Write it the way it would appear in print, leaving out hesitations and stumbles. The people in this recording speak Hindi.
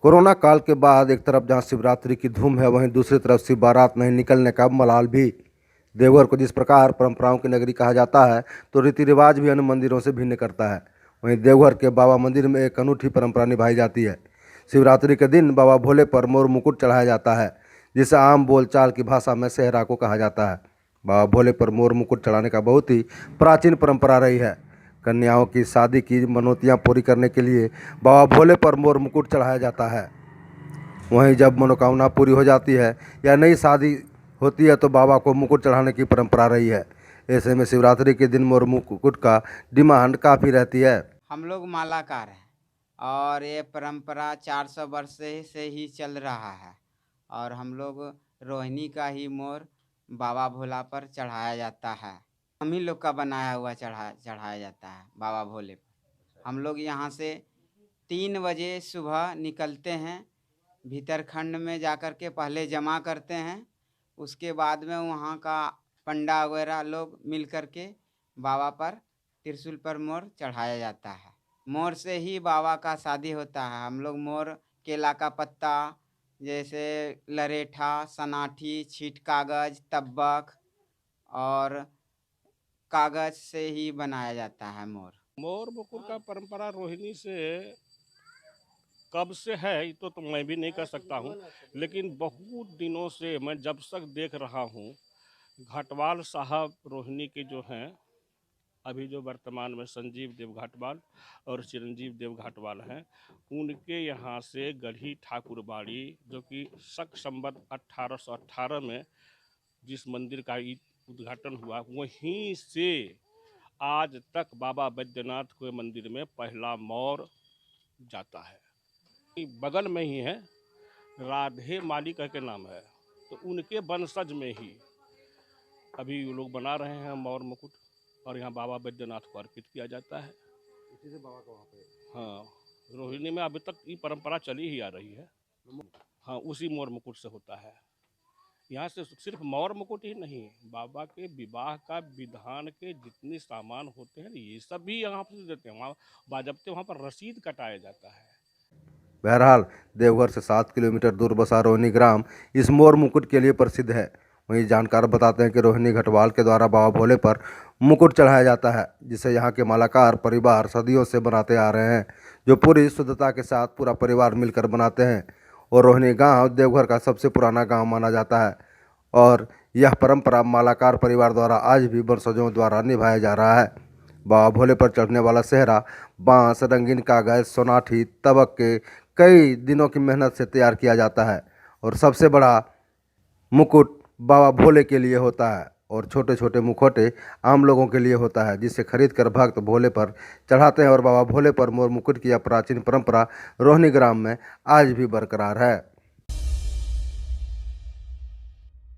कोरोना काल के बाद एक तरफ जहां शिवरात्रि की धूम है, वहीं दूसरी तरफ शिव बारात नहीं निकलने का मलाल भी। देवघर को जिस प्रकार परंपराओं की नगरी कहा जाता है, तो रीति रिवाज भी अन्य मंदिरों से भिन्न करता है। वहीं देवघर के बाबा मंदिर में एक अनूठी परंपरा निभाई जाती है। शिवरात्रि के दिन बाबा भोले पर मोर मुकुट चढ़ाया जाता है, जिसे आम बोलचाल की भाषा में सेहरा को कहा जाता है। बाबा भोले पर मोर मुकुट चढ़ाने का बहुत ही प्राचीन परंपरा रही है। कन्याओं की शादी की मनौतियाँ पूरी करने के लिए बाबा भोले पर मोर मुकुट चढ़ाया जाता है। वहीं जब मनोकामना पूरी हो जाती है या नई शादी होती है, तो बाबा को मुकुट चढ़ाने की परंपरा रही है। ऐसे में शिवरात्रि के दिन मोर मुकुट का डिमांड काफ़ी रहती है। हम लोग मालाकार हैं और ये परंपरा 400 वर्ष से ही चल रहा है। और हम लोग रोहिणी का ही मोर बाबा भोला पर चढ़ाया जाता है। हम ही लोग का बनाया हुआ चढ़ाया जाता है बाबा भोले पर। हम लोग यहाँ से 3 बजे सुबह निकलते हैं, भीतर खंड में जाकर के पहले जमा करते हैं। उसके बाद में वहाँ का पंडा वगैरह लोग मिल कर के बाबा पर त्रिशूल पर मोर चढ़ाया जाता है। मोर से ही बाबा का शादी होता है। हम लोग मोर केला का पत्ता, जैसे लरेठा, सनाठी, छीट कागज, तब्बक और कागज से ही बनाया जाता है मोर। मोर मुकुट का परंपरा रोहिणी से कब से है ये तो मैं भी नहीं कह सकता हूँ, लेकिन बहुत दिनों से मैं जब तक देख रहा हूँ घाटवाल साहब रोहिणी के जो हैं, अभी जो वर्तमान में संजीव देव घाटवाल और चिरंजीव देव घाटवाल हैं, उनके यहाँ से गढ़ी ठाकुरबाड़ी, जो कि शक संवत 1818 में जिस मंदिर का उद्घाटन हुआ, वहीं से आज तक बाबा बैद्यनाथ के मंदिर में पहला मोर जाता है। बगल में ही है, राधे माली कह के नाम है, तो उनके वंशज में ही अभी वो लोग बना रहे हैं मोर मुकुट, और यहाँ बाबा बैद्यनाथ को अर्पित किया जाता है। इसी से बाबा का वहाँ पे हाँ, रोहिणी में अभी तक ये परंपरा चली ही आ रही है। हाँ, उसी मोर मुकुट से होता है। यहाँ से सिर्फ मोर मुकुट ही नहीं, बाबा के विवाह का विधान के जितने सामान होते हैं ये सब भी यहाँ पर देते हैं। वहाँ बाजबते वहाँ पर रसीद कटाया जाता है। बहरहाल देवघर से 7 किलोमीटर दूर बसा रोहिणी ग्राम इस मोर मुकुट के लिए प्रसिद्ध है। वहीं जानकार बताते हैं कि रोहिणी घटवाल के द्वारा बाबा भोले पर मुकुट चढ़ाया जाता है, जिसे यहाँ के मालाकार परिवार सदियों से बनाते आ रहे हैं, जो पूरी शुद्धता के साथ पूरा परिवार मिलकर बनाते हैं। और रोहिणी गांव देवघर का सबसे पुराना गांव माना जाता है, और यह परंपरा मालाकार परिवार द्वारा आज भी वंशजों द्वारा निभाया जा रहा है। बाबा भोले पर चढ़ने वाला सेहरा बांस, रंगीन कागज, सोनाठी, तबक के कई दिनों की मेहनत से तैयार किया जाता है। और सबसे बड़ा मुकुट बाबा भोले के लिए होता है, और छोटे छोटे मुखौटे आम लोगों के लिए होता है, जिसे खरीद कर भक्त भोले पर चढ़ाते हैं। और बाबा भोले पर मोर मुकुट की यह प्राचीन परंपरा रोहिणी ग्राम में आज भी बरकरार है।